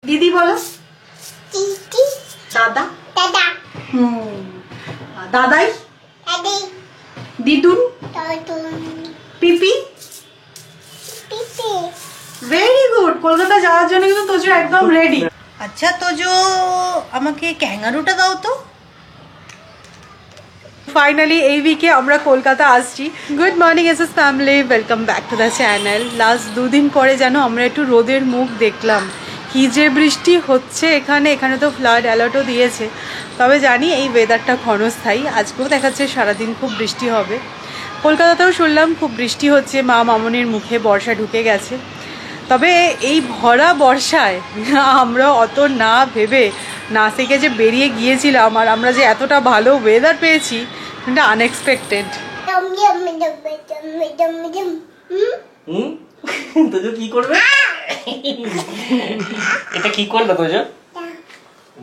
দিদি বলো। দিদি। দাদা। দাদা। দাদাই। দাদি। দিদুন। দাদুন। পিপি। পিপি। Very good. কলকাতা যাওয়ার জন্য কিন্তু তোজো একদম রেডি। আচ্ছা তোজো, আমাকে ক্যাঙ্গারুটা দাও তো। ফাইনালি এই উইকে আমরা কলকাতা আসছি। Good morning SS family, welcome back to the channel. Last দুদিন পরে যেন আমরা একটু রোদের মুখ দেখলাম। কি যে বৃষ্টি হচ্ছে এখানে, এখানে তো ফ্লাড অ্যালার্টও দিয়েছে। তবে জানি এই ওয়েদারটা ক্ষণস্থায়ী, আজকেও দেখাচ্ছে সারাদিন খুব বৃষ্টি হবে। কলকাতাতেও শুনলাম খুব বৃষ্টি হচ্ছে, মা মামনির মুখে বর্ষা ঢুকে গেছে। তবে এই ভরা বর্ষায় আমরা অত না ভেবে নাসিকে যে বেরিয়ে গিয়েছিলাম, আর আমরা যে এতটা ভালো ওয়েদার পেয়েছি এটা আনএক্সপেক্টেড। তোজো কি করবে? এটা কি করবে তোজো?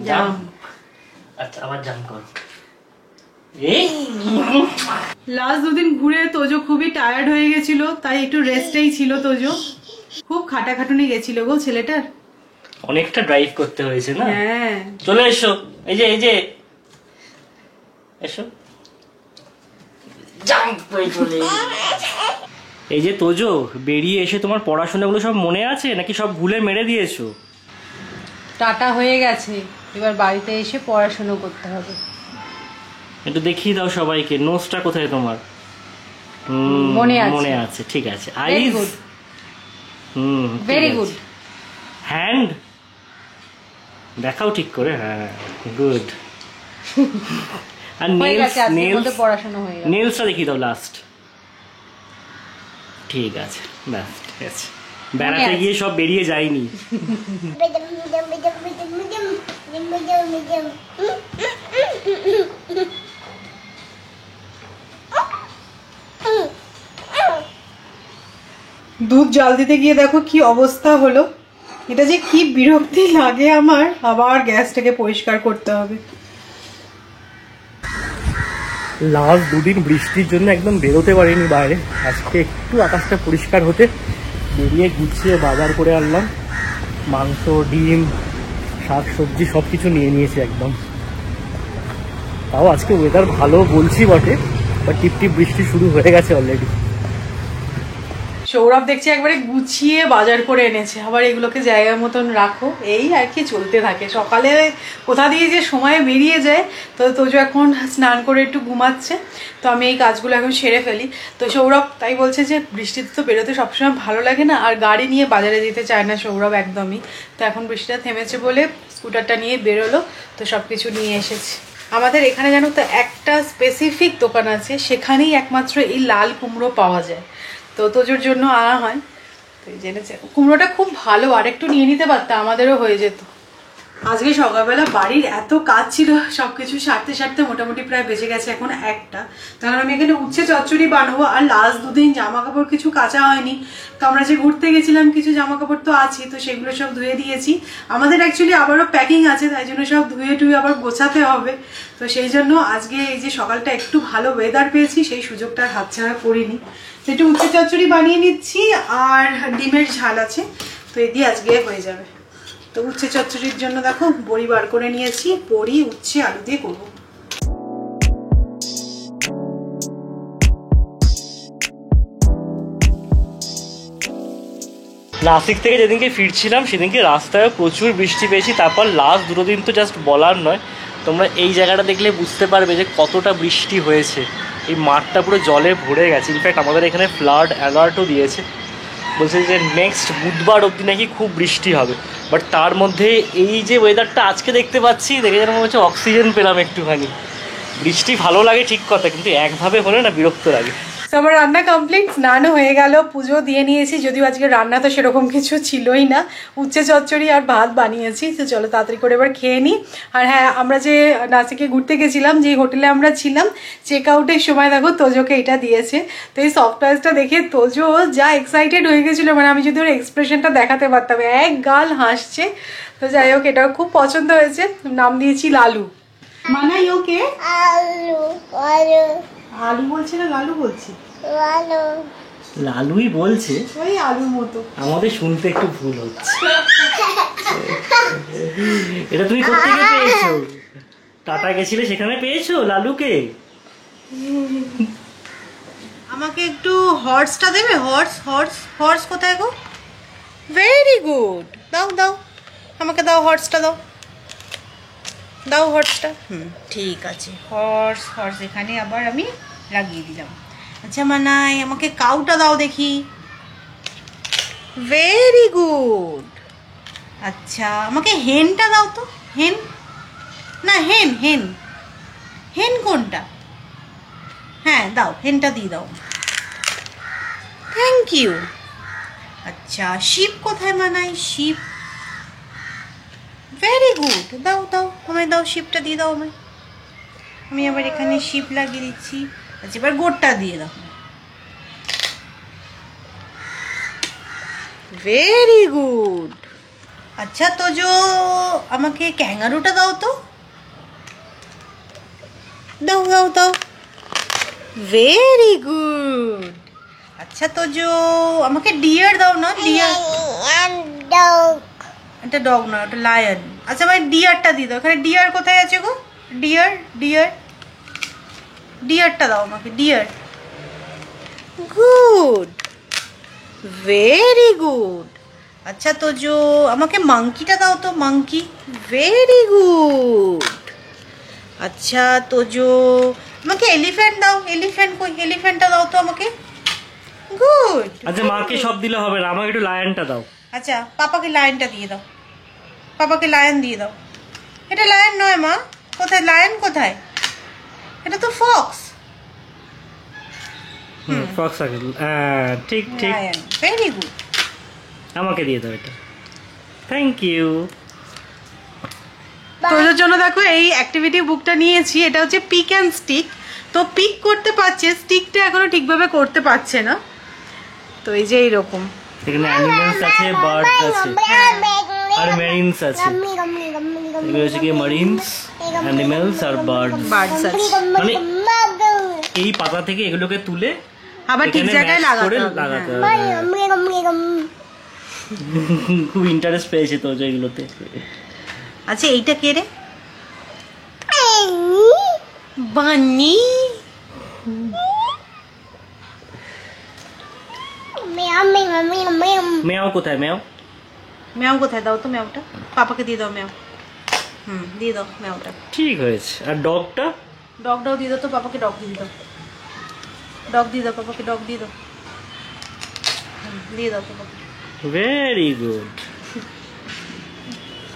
জাম্প। আচ্ছা আবার জাম্প কর। লাস্ট দুদিন ঘুরে তোজো খুবই টায়ার্ড হয়ে গেছিল, তাই একটু রেস্টেই ছিল তোজো। খুব খাটাখাটুনি গেছিল গো ছেলেটার। অনেকটা ড্রাইভ করতে হয়েছে না? হ্যাঁ। চলে এসো, এই যে এসো। জাম্প করে চলে। এই যে তোজো, বেরিয়ে এসে তোমার পড়াশোনাগুলো সব মনে আছে নাকি সব ভুলে মেরে দিয়েছো? টাটা হয়ে গেছে, এবার বাড়িতে এসে পড়াশোনা করতে হবে। একটু দেখিয়ে দাও সবাইকে, নোটসটা কোথায় তোমার? মনে আছে, ঠিক আছে। আইজ। Very good. হ্যান্ড দেখাও ঠিক করে। হ্যাঁ, গুড। আর নেলসটা দেখিয়ে দাও লাস্ট। ঠিক আছে, ব্যাস ঠিক আছে। বেড়াতে গিয়ে সব বেরিয়ে যায়নি। দুধ জাল দিতে গিয়ে দেখো কি অবস্থা হলো। এটা যে কি বিরক্তি লাগে আমার, আবার গ্যাসটাকে পরিষ্কার করতে হবে। লাস্ট দুদিন বৃষ্টির জন্য একদম বেরোতে পারিনি বাইরে। আজকে একটু আকাশটা পরিষ্কার হতে বেরিয়ে গুছিয়ে বাজার করে আনলাম। মাংস, ডিম, শাক সবজি সব কিছু নিয়ে নিয়েছি একদম। তাও আজকে ওয়েদার ভালো বলছি বটে, বাট টিপটিপ বৃষ্টি শুরু হয়ে গেছে অলরেডি। সৌরভ দেখছি একবারে গুছিয়ে বাজার করে এনেছে, আবার এগুলোকে জায়গার মতন রাখো, এই আর কি চলতে থাকে। সকালে কোথা দিয়ে যে সময় বেরিয়ে যায়। তো তোজো এখন স্নান করে একটু ঘুমাচ্ছে, তো আমি এই কাজগুলো এখন সেরে ফেলি। তো সৌরভ তাই বলছে যে বৃষ্টিতে তো বেরোতে সবসময় ভালো লাগে না, আর গাড়ি নিয়ে বাজারে যেতে চায় না সৌরভ একদমই। তো এখন বৃষ্টিটা থেমেছে বলে স্কুটারটা নিয়ে বেরোলো, তো সব কিছু নিয়ে এসেছে। আমাদের এখানে জানো তো একটা স্পেসিফিক দোকান আছে, সেখানেই একমাত্র এই লাল কুমড়ো পাওয়া যায়। তো তোজোর জন্য আনা হয়। তো জেনেছে কুমড়োটা খুব ভালো, আর একটু নিয়ে নিতে পারতাম, আমাদেরও হয়ে যেত। আজকে সকালবেলা বাড়ির এত কাজ ছিল, সবকিছু সারতে সারতে মোটামুটি প্রায় বেজে গেছে এখন 1টা। তখন আমি এখানে উচ্ছে চচ্চড়ি বানাবো, আর লাস্ট দুদিন জামা কাপড় কিছু কাচা হয়নি। তো আমরা যে ঘুরতে গেছিলাম কিছু জামা কাপড় তো আছে, তো সেগুলো সব ধুয়ে দিয়েছি। আমাদের অ্যাকচুয়ালি আবারও প্যাকিং আছে, তাই জন্য সব ধুয়ে টুয়ে আবার গোছাতে হবে। তো সেই জন্য আজকে এই যে সকালটা একটু ভালো ওয়েদার পেয়েছি, সেই সুযোগটা হাতছাড়া করিনি। তো একটু উচ্ছে চচ্চড়ি বানিয়ে নিচ্ছি, আর ডিমের ঝাল আছে, তো এই দিয়ে আজকে হয়ে যাবে। তো উচ্ছে চচ্চড়ির জন্য দেখো বড়ি বার করে নিয়েছি, বড়ি উচ্ছে আলু দিয়ে করবো। নাসিক থেকে যেদিনকে ফিরছিলাম সেদিনকে রাস্তায় প্রচুর বৃষ্টি পেয়েছি। তারপর লাস্ট দুটো দিন তো জাস্ট বলার নয়, তোমরা এই জায়গাটা দেখলে বুঝতে পারবে যে কতটা বৃষ্টি হয়েছে। এই মাঠটা পুরো জলে ভরে গেছে। ইনফ্যাক্ট আমাদের এখানে ফ্লাড অ্যালার্টও দিয়েছে, বলছে যে নেক্সট বুধবার অবধি নাকি খুব বৃষ্টি হবে। বাট তার মধ্যে এই যে ওয়েদারটা আজকে দেখতে পাচ্ছি, দেখে যেন মনে হচ্ছে অক্সিজেন পেলাম একটুখানি। বৃষ্টি ভালো লাগে ঠিক কথা, কিন্তু একভাবে হলে না বিরক্ত লাগে। আমার রান্না কমপ্লিট, স্নানও হয়ে গেল, পুজো দিয়ে নিয়েছি। যদিও আজকে রান্না তো সেরকম কিছু ছিলই না, উচ্ছে চচ্চড়ি আর ভাত বানিয়েছি। তো চলো তাড়াতাড়ি করে এবার খেয়ে নিই। আর হ্যাঁ, আমরা যে নাসিকে ঘুরতে গেছিলাম, যে হোটেলে আমরা ছিলাম, চেক আউটের সময় দেখো তোজোকে এটা দিয়েছে। তো এই সফটওয়্যারটা দেখে তোজো যা এক্সাইটেড হয়ে গেছিলো, মানে আমি যদি ওর এক্সপ্রেশনটা দেখাতে পারতাম, এক গাল হাসছে। তো যাই হোক, এটাও খুব পছন্দ হয়েছে, নাম দিয়েছি লালু। মানাই ওকে আলু। আলু আলু বলছে না লালু বলছি? লালু। লালুই বলছে, ওই আলুর মতো। আমাদের শুনতে একটু ভুল হচ্ছে। এটা তুমি কোত্থেকে পেয়েছো? টাটা গেছিলে সেখানে পেয়েছো লালুকে? আমাকে একটু হর্সটা দেবে? হর্স হর্স হর্স কোথায় গো? ভেরি গুড, দাও দাও, আমাকে দাও হর্সটা, দাও দাও হর্সটা। ঠিক আছে, হর্স হর্স এখানে আবার আমি লাগিয়ে দিলাম। আচ্ছা মানাই, আমাকে কাউটা দাও দেখি। Very good. আচ্ছা আমাকে হেনটা দাও তো। হেন না, হেন হেন হেন কোনটা? হ্যাঁ দাও, হেনটা দিয়ে দাও। Thank you. আচ্ছা শিপ কোথায় মানাই? শিপ, ভেরি গুড, দাও দাও, আমায় দাও, শিপটা দিয়ে দাও আমায়। আমি আবার এখানে শিপ লাগিয়ে দিচ্ছি। আচ্ছা এবার গোটটা দিয়ে দাও। Very good. अच्छा तो जो আমাকে ক্যাঙ্গারুটা দাও তো, দাও দাও দাও। Very good. আচ্ছা তো जो আমাকে ডিয়ার দাও না, ডিয়ার। dog. এটা ডগ না, ওটা লায়ন। আচ্ছা ভাই ডিয়ারটা দিয়ে দাও। এখানে ডিয়ার কোথায় আছে গো? ডিয়ার ডিয়ার, ডিয়ারটা দাও আমাকে, ডিয়ার। Good, very good. अच्छा तो जो আমাকে মাংকিটা দাও তো, মাংকি। Very good. अच्छा तो जो আমাকে এলিফ্যান্ট দাও, এলিফ্যান্ট কই? এলিফ্যান্টটা দাও তো আমাকে। গুড। আচ্ছা মাকে সব দিলে হবে না, আমাকে একটু লায়নটা দাও। আচ্ছা পাপাকে লায়নটা দিয়ে দাও, পাপাকে লায়ন দিয়ে দাও। এটা লায়ন নয় মা, কোথায় লায়ন কোথায়? এটা তো ফক্স। ফক্স আছে, হ্যাঁ ঠিক ঠিক। Lion, very good. আমাকে দিয়ে দাও এটা, থ্যাংক ইউ। তোদের জন্য দেখো এই অ্যাক্টিভিটি বুকটা নিয়েছি। এটা হচ্ছে পিক অ্যান্ড স্টিক। তো পিক করতে পারছে, স্টিকটা এখনো ঠিকভাবে করতে পারছে না। তো এই যে এইরকম এখানে অ্যানিমেলস আছে, বার্ডস আছে, আর মেরিনস আছে। এগুলো হচ্ছে কি মারিনস, অ্যানিমেলস আর বার্ডস। বার্ডস আছে, মানে এই পাতা থেকে এগুলোকে তুলে আবার ঠিক এখানে জায়গায় match করে লাগাতে লাগাতে হবে। হবে। খুব ইন্টারেস্ট পেয়েছে তো এগুলোতে। আচ্ছা এইটা কে রে? বানি। মেয়াও কোথায়? মেয়াও, ম্যাও কোথায়? দাও তো ম্যাওটা, পাপাকে দিয়ে দাও ম্যাও। দিয়ে দাও ম্যাওটা। ঠিক হয়েছে। আর ডগটা? ডগটাও দিয়ে দাও তো পাপাকে, ডগ দিয়ে দাও, ডগ দিয়ে দাও পাপাকে, ডগ দিয়ে দাও। দিয়ে দাও পাপাকে। Very good.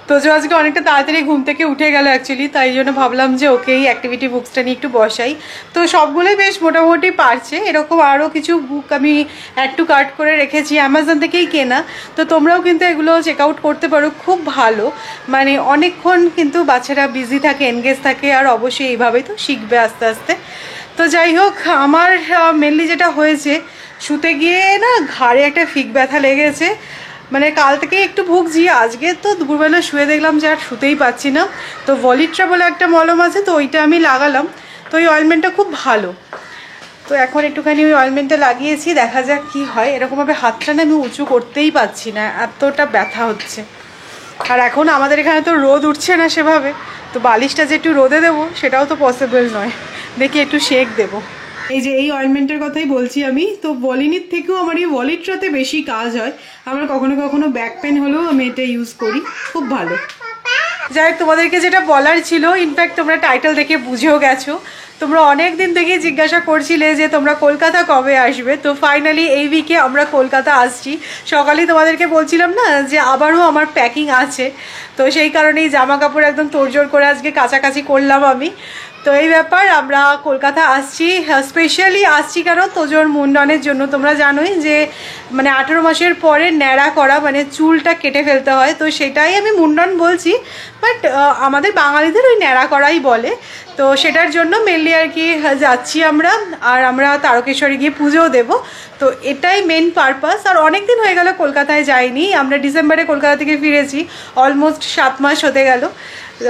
তো যে আজকে অনেকটা তাড়াতাড়ি ঘুম থেকে উঠে গেল অ্যাকচুয়ালি, তাই জন্য ভাবলাম যে ওকে এই অ্যাক্টিভিটি বুকসটা নিয়ে একটু বসাই। তো সবগুলোই বেশ মোটামুটি পারছে। এরকম আরও কিছু বুক আমি অ্যাড টু কার্ট করে রেখেছি, অ্যামাজন থেকেই কেনা। তো তোমরাও কিন্তু এগুলো চেক আউট করতে পারো, খুব ভালো। মানে অনেকক্ষণ কিন্তু বাচ্চারা বিজি থাকে, এনগেজ থাকে, আর অবশ্যই এইভাবেই তো শিখবে আস্তে আস্তে। তো যাই হোক, আমার মেনলি যেটা হয়েছে, শুতে গিয়ে না ঘাড়ে একটা ফিক ব্যথা লেগেছে। মানে কাল থেকে একটু ভুগছি, আজকে তো দুপুরবেলা শুয়ে দেখলাম যে আর শুতেই পাচ্ছি না। তো ভলিট্রা বলে একটা মলম আছে, তো ওইটা আমি লাগালাম। তো ওই অয়েলমেন্টটা খুব ভালো। তো এখন একটুখানি ওই অয়েলমেন্টটা লাগিয়েছি, দেখা যাক কি হয়। এরকমভাবে হাতটা না আমি উঁচু করতেই পারছি না, এতটা ব্যথা হচ্ছে। আর এখন আমাদের এখানে তো রোদ উঠছে না সেভাবে, তো বালিশটা যে একটু রোদে দেবো সেটাও তো পসিবল নয়। দেখি একটু শেক দেবো। এই যে এই অয়েলমেন্টের কথাই বলছি আমি। তো ভলিনির থেকেও আমার এই ভলিট্রাতে বেশি কাজ হয়। আমার কখনো কখনো ব্যাক পেন হলেও আমি এটা ইউজ করি, খুব ভালো। যাই হোক, তোমাদেরকে যেটা বলার ছিল, ইনফ্যাক্ট তোমরা টাইটেল দেখে বুঝেও গেছো। তোমরা অনেক দিন থেকেই জিজ্ঞাসা করছিলে যে তোমরা কলকাতা কবে আসবে। তো ফাইনালি এই উইকে আমরা কলকাতা আসছি। সকালেই তোমাদেরকে বলছিলাম না যে আবারও আমার প্যাকিং আছে, তো সেই কারণেই জামা কাপড় একদম তোড়জোড় করে আজকে কাছাকাছি করলাম আমি। তো এই ব্যাপার, আমরা কলকাতা আসছি। স্পেশালি আসছি কেন, তোজোর মুন্ডনের জন্য। তোমরা জানোই যে মানে 18 মাসের পরে ন্যাড়া করা, মানে চুলটা কেটে ফেলতে হয়। তো সেটাই আমি মুন্ডন বলছি, বাট আমাদের বাঙালিদের ওই ন্যাড়া করাই বলে। তো সেটার জন্য মেনলি আর কি যাচ্ছি আমরা। আর আমরা তারকেশ্বরে গিয়ে পুজোও দেবো। তো এটাই মেন পারপাস। আর অনেক দিন হয়ে গেল কলকাতায় যাইনি, আমরা ডিসেম্বরে কলকাতা থেকে ফিরেছি, অলমোস্ট 7 মাস হতে গেল।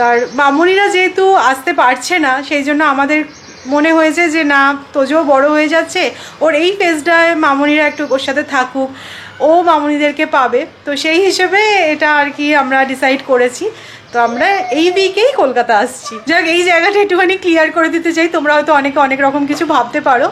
আর মামুনিরা যেহেতু আসতে পারছে না, সেই জন্য আমাদের মনে হয়েছে যে না, তোজো বড় হয়ে যাচ্ছে, ওর এই ফেজটায় মামুনিরা একটু ওর সাথে থাকুক। ও মামুনিদেরকে পাবে। তো সেই হিসেবে এটা আর কি আমরা ডিসাইড করেছি। তো আমরা এই উইকেই কলকাতা আসছি। যাক, এই জায়গাটা একটুখানি ক্লিয়ার করে দিতে চাই। তোমরা হয়তো অনেকে অনেক রকম কিছু ভাবতে পারো,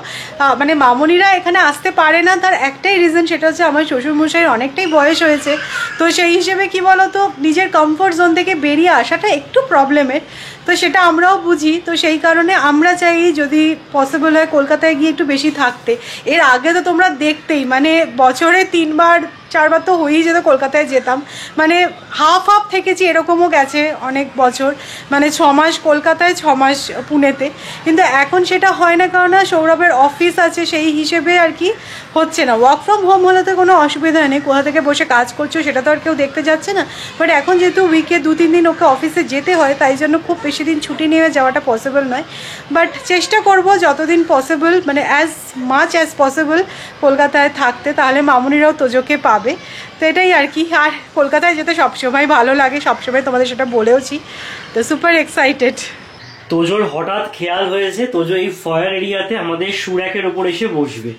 মানে মামুনিরা এখানে আসতে পারে না তার একটাই রিজন, সেটা হচ্ছে আমার শ্বশুরমশাইয়ের অনেকটাই বয়স হয়েছে। তো সেই হিসেবে কি বলো তো, নিজের কমফোর্ট জোন থেকে বেরিয়ে আসাটা একটু প্রবলেমের। তো সেটা আমরাও বুঝি। তো সেই কারণে আমরা চাই যদি পসিবল হয় কলকাতায় গিয়ে একটু বেশি থাকতে। এর আগে তো তোমরা দেখতেই, মানে বছরে 3বার 4বার তো হয়েই যেত কলকাতায় যেতাম, মানে হাফ থেকেছি, এরকমও গেছে অনেক বছর, মানে 6 মাস কলকাতায় 6 মাস পুনেতে। কিন্তু এখন সেটা হয় না, কারণ সৌরভের অফিস আছে, সেই হিসেবে আর কি হচ্ছে না। ওয়ার্ক ফ্রম হোম হলে তো কোনো অসুবিধা নেই, কোথা থেকে বসে কাজ করছো সেটা তো আর কেউ দেখতে যাচ্ছে না। বাট এখন যেহেতু উইকে 2-3 দিন ওকে অফিসে যেতে হয়, তাই জন্য খুব বেশি দিন ছুটি নিয়ে যাওয়াটা পসিবল নয়। বাট চেষ্টা করব যতদিন পসিবল, মানে অ্যাজ মাচ অ্যাজ পসিবল কলকাতায় থাকতে, তাহলে মামুনিরাও তোজোকে পাবে। তো এটাই আর কি। আর কলকাতায় যেতে সবসময় ভালো লাগে, সবসময় তোমাদের সেটা বলেওছি। তো সুপার এক্সাইটেড। তোজোর হঠাৎ খেয়াল হয়েছে তোজো এই ফয়ার এরিয়াতে আমাদের সুরাকের ওপর এসে বসবে,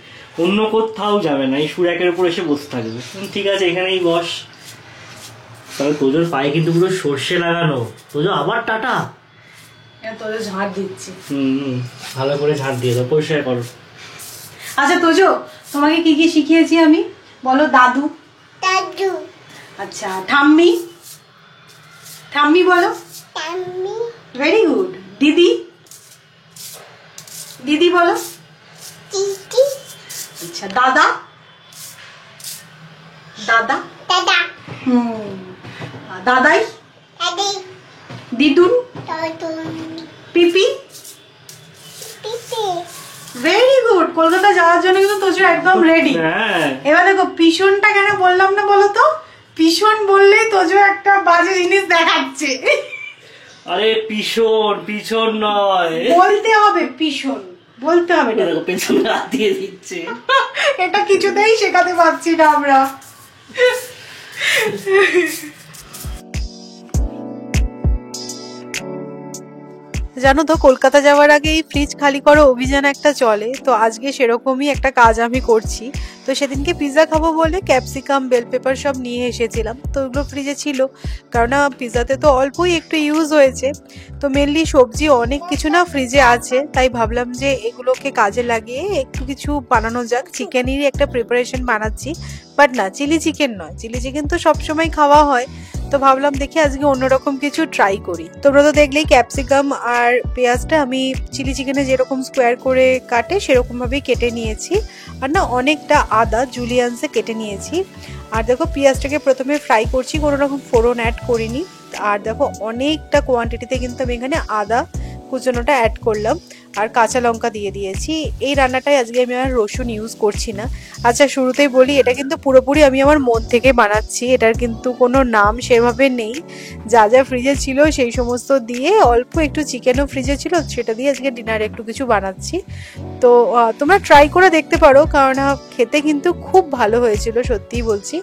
অন্য কোথাও যাবে না, এই সুরাকের ওপর এসে বসে থাকবে। ঠিক আছে, এখানেই বস। তবে তোজোর পায়ে কিন্তু পুরো সর্ষে লাগানো। তোজো আবার টাটা। তোজো ঝাড় দিচ্ছি। ভালো করে ঝাড় দিয়ে দাও, পরিষ্কার করো। আচ্ছা তোজো, তোমাকে কি কি শিখিয়েছি আমি বলো? দাদু, দাদু, আচ্ছা ঠাম্মি, ঠাম্মি বলো। Tummy, very good. দিদি, দিদি বলো। দিদি, আচ্ছা দাদা, দাদা। দাদা, দাদাই, দাদি, দিদুন, দাদু, পিপি। পিপি, ভেরি গুড। কলকাতা যাওয়ার জন্য কিন্তু তোজো একদম রেডি। এবার দেখো পিছনটা কেন বললাম না বলো তো? পিছন বললেই তোজো একটা বাজে জিনিস দেখাচ্ছে। আরে পিছন, পিছন নয়, বলতে হবে পিছন, বলতে হবে না। দেখো পেছনে হাত দিয়ে দিচ্ছে। এটা কিছুতেই শেখাতে পারছি না আমরা। জানো তো, কলকাতা যাওয়ার আগে এই ফ্রিজ খালি করো অভিযান একটা চলে। তো আজকে সেরকমই একটা কাজ আমি করছি। তো সেদিনকে পিৎজা খাবো বলে ক্যাপসিকাম, বেল পেপার সব নিয়ে এসেছিলাম। তো ওগুলো ফ্রিজে ছিল, কারণ পিৎজাতে তো অল্পই একটু ইউজ হয়েছে। তো মেনলি সবজি অনেক কিছু না ফ্রিজে আছে, তাই ভাবলাম যে এগুলোকে কাজে লাগিয়ে একটু কিছু বানানো যাক। চিকেনেরই একটা প্রিপারেশন বানাচ্ছি, বাট না, চিলি চিকেন নয়। চিলি চিকেন তো সবসময় খাওয়া হয়, তো ভাবলাম দেখি আজকে অন্যরকম কিছু ট্রাই করি। তোমরা তো দেখলেই ক্যাপসিকাম আর পেঁয়াজটা আমি চিলি চিকেনে যেরকম স্কোয়ার করে কাটে সেরকম ভাবেই কেটে নিয়েছি। আর না, অনেকটা আদা জুলিয়ান্সে কেটে নিয়েছি। আর দেখো পেঁয়াজটাকে প্রথমে ফ্রাই করছি, কোনো রকম ফোড়ন অ্যাড করিনি। আর দেখো অনেকটা কোয়ান্টিটিতে কিন্তু আমি এখানে আদা কুচনোটা অ্যাড করলাম, আর কাঁচা লঙ্কা দিয়ে দিয়েছি। এই রান্নাটাই আজকে আমি আর রসুন ইউজ করছি না। আচ্ছা শুরুতেই বলি, এটা কিন্তু পুরোপুরি আমি আমার মন থেকে বানাচ্ছি, এটার কিন্তু কোনো নাম সেভাবে নেই। যা যা ফ্রিজে ছিল সেই সমস্ত দিয়ে, অল্প একটু চিকেনও ফ্রিজে ছিল, সেটা দিয়ে আজকে ডিনারে একটু কিছু বানাচ্ছি। তো তোমরা ট্রাই করে দেখতে পারো, কারণ খেতে কিন্তু খুব ভালো হয়েছিল, সত্যিই বলছি।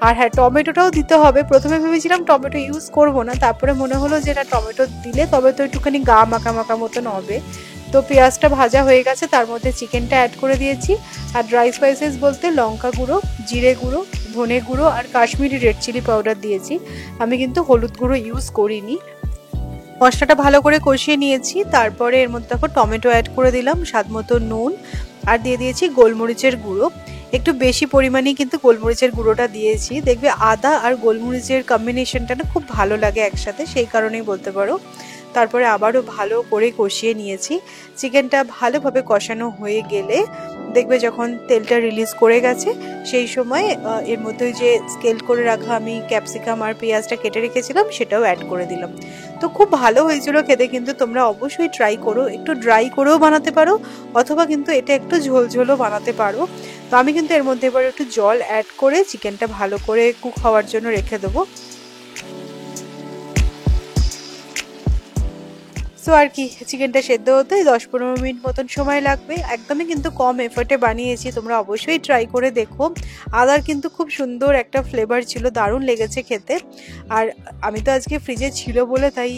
আর হ্যাঁ, টমেটোটাও দিতে হবে। প্রথমে ভেবেছিলাম টমেটো ইউজ করব না, তারপরে মনে হলো যে না, টমেটো দিলে তবে তো একটুখানি গা মাখা মাখা মতন হবে। তো পেঁয়াজটা ভাজা হয়ে গেছে, তার মধ্যে চিকেনটা অ্যাড করে দিয়েছি। আর ড্রাই স্পাইসেস বলতে লঙ্কা গুঁড়ো, জিরে গুঁড়ো, ধনে গুঁড়ো আর কাশ্মীরি রেড চিলি পাউডার দিয়েছি। আমি কিন্তু হলুদ গুঁড়ো ইউজ করিনি। মশলাটা ভালো করে কষিয়ে নিয়েছি, তারপরে এর মধ্যে দেখো টমেটো অ্যাড করে দিলাম, স্বাদ মতো নুন, আর দিয়ে দিয়েছি গোলমরিচের গুঁড়ো। একটু বেশি পরিমাণেই কিন্তু গোলমরিচের গুঁড়োটা দিয়েছি। দেখবে আদা আর গোলমরিচের কম্বিনেশনটা না খুব ভালো লাগে একসাথে, সেই কারণেই বলতে পারো। তারপরে আবারও ভালো করে কষিয়ে নিয়েছি। চিকেনটা ভালোভাবে কষানো হয়ে গেলে দেখবে যখন তেলটা রিলিজ করে গেছে, সেই সময় এর মধ্যে যে স্কেল করে রাখা আমি ক্যাপসিকাম আর পেঁয়াজটা কেটে রেখেছিলাম সেটাও অ্যাড করে দিলাম। তো খুব ভালো হয়েছিল খেতে, কিন্তু তোমরা অবশ্যই ট্রাই করো। একটু ড্রাই করেও বানাতে পারো, অথবা কিন্তু এটা একটু ঝোলঝোলও বানাতে পারো। তো আমি কিন্তু এর মধ্যে এবার একটু জল অ্যাড করে চিকেনটা ভালো করে কুক হওয়ার জন্য রেখে দেবো। সো আর কি, চিকেনটা সেদ্ধ হতে 10-15 মিনিট মতন সময় লাগবে। একদমই কিন্তু কম এফোর্টে বানিয়েছি, তোমরা অবশ্যই ট্রাই করে দেখো। আদার কিন্তু খুব সুন্দর একটা ফ্লেভার ছিল, দারুণ লেগেছে খেতে। আর আমি তো আজকে ফ্রিজে ছিল বলে তাই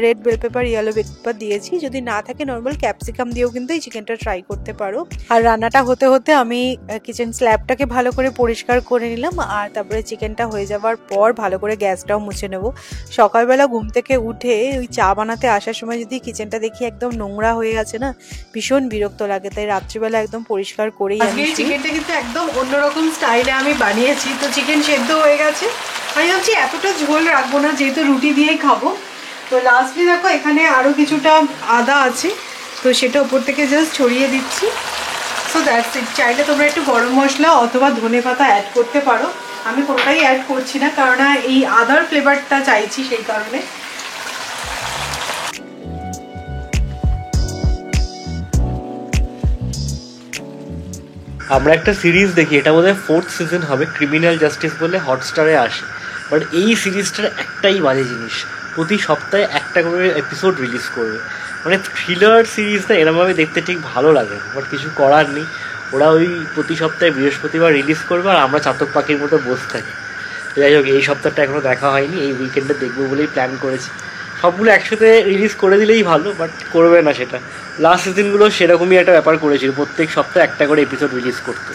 red bell pepper, yellow bell pepper দিয়েছি। যদি না থাকে নর্মাল ক্যাপসিকাম দিয়েও কিন্তু এই চিকেনটা ট্রাই করতে পারো। আর রান্নাটা হতে হতে আমি কিচেন স্ল্যাবটাকে ভালো করে পরিষ্কার করে নিলাম, আর তারপরে চিকেনটা হয়ে যাওয়ার পর ভালো করে গ্যাসটাও মুছে নেব। সকালবেলা ঘুম থেকে উঠে ওই চা বানাতে আসার সময় যদি কিচেনটা দেখি একদম নোংরা হয়ে গেছে না, ভীষণ বিরক্ত লাগে। তাই রাত্রিবেলা একদম পরিষ্কার করেই আজকে চিকেনটা কিন্তু একদম অন্যরকম স্টাইলে আমি বানিয়েছি। তো চিকেন সেদ্ধ হয়ে গেছে, আমি ভাবছি এতটা ঝোল রাখবো না, যেহেতু রুটি দিয়েই খাবো। তো লাস্টলি দেখো এখানে আরও কিছুটা আদা আছে, তো সেটা উপর থেকে জাস্ট ছড়িয়ে দিচ্ছি। So that's it. চাইলে তোমরা একটু গরম মশলা অথবা ধনে পাতা অ্যাড করতে পারো, আমি কোনোটাই অ্যাড করছি না, কারণ এই আদার ফ্লেভারটা চাইছি সেই কারণে। আমরা একটা সিরিজ দেখি, এটা বোধহয় 4th সিজন হবে, ক্রিমিনাল জাস্টিস বলে হটস্টারে আসে। বাট এই সিরিজটার একটাই বাজে জিনিস, প্রতি সপ্তাহে একটা করে এপিসোড রিলিজ করবে। মানে থ্রিলার সিরিজটা এরমভাবে দেখতে ঠিক ভালো লাগে, বাট কিছু করার নেই। ওরা ওই প্রতি সপ্তাহে বৃহস্পতিবার রিলিজ করবে, আর আমরা চাতক পাখির মতো বসে থাকি। যাই হোক, এই সপ্তাহটা এখনও দেখা হয়নি, এই উইকেন্ডে দেখবো বলেই প্ল্যান করেছি। সবগুলো একসাথে রিলিজ করে দিলেই ভালো, বাট করবে না সেটা। লাস্ট সিজনগুলো সেরকমই একটা ব্যাপার করেছিল, প্রত্যেক সপ্তাহে একটা করে এপিসোড রিলিজ করতে।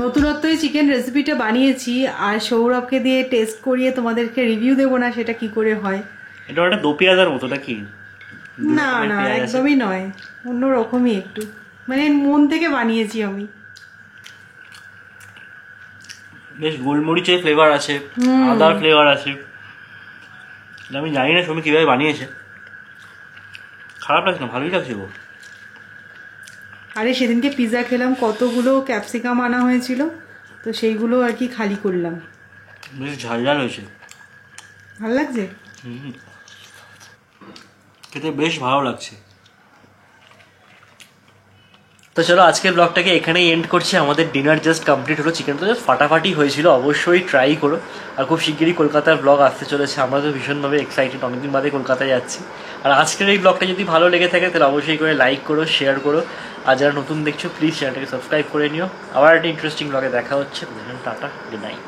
নতুনত্ব এই চিকেন রেসিপিটা বানিয়েছি, আর সৌরভকে দিয়ে টেস্ট করিয়ে তোমাদেরকে রিভিউ দেবো না, সেটা কি করে হয়। এটা একটা দো পেঁয়াজার মতো নাকি? না না, একদমই নয়, অন্য রকমই একটু, মানে মন থেকে বানিয়েছি আমি। বেশ গোলমরিচের ফ্লেভার আছে, আদার ফ্লেভার আছে। আমি জানি না তুমি কীভাবে বানিয়েছে, খারাপ লাগছে না, ভালোই লাগছে গো। আরে সেদিনকে পিৎজা খেলাম, কতগুলো ক্যাপসিকাম আনা হয়েছিল, তো সেইগুলো আর কি খালি করলাম। বেশ ঝাল ঝাল হয়েছে, ভালো লাগছে, খেতে বেশ ভালো লাগছে। তো চলো আজকের ব্লগটাকে এখানেই এন্ড করছি। আমাদের ডিনার জাস্ট কমপ্লিট হলো, চিকেন তো জাস্ট ফাটাফাটি হয়েছিল, অবশ্যই ট্রাই করো। আর খুব শিগগিরই কলকাতার ব্লগ আসতে চলেছে, আমরা তো ভীষণভাবে এক্সাইটেড, অনেকদিন বাদে কলকাতায় যাচ্ছি। আর আজকের এই ব্লগটা যদি ভালো লেগে থাকে তাহলে অবশ্যই করে লাইক করো, শেয়ার করো, আর যারা নতুন দেখছো প্লিজ চ্যানেলটাকে সাবস্ক্রাইব করে নিও। আবার একটা ইন্টারেস্টিং ব্লগে দেখা হচ্ছে, টাটা, গুড নাইট।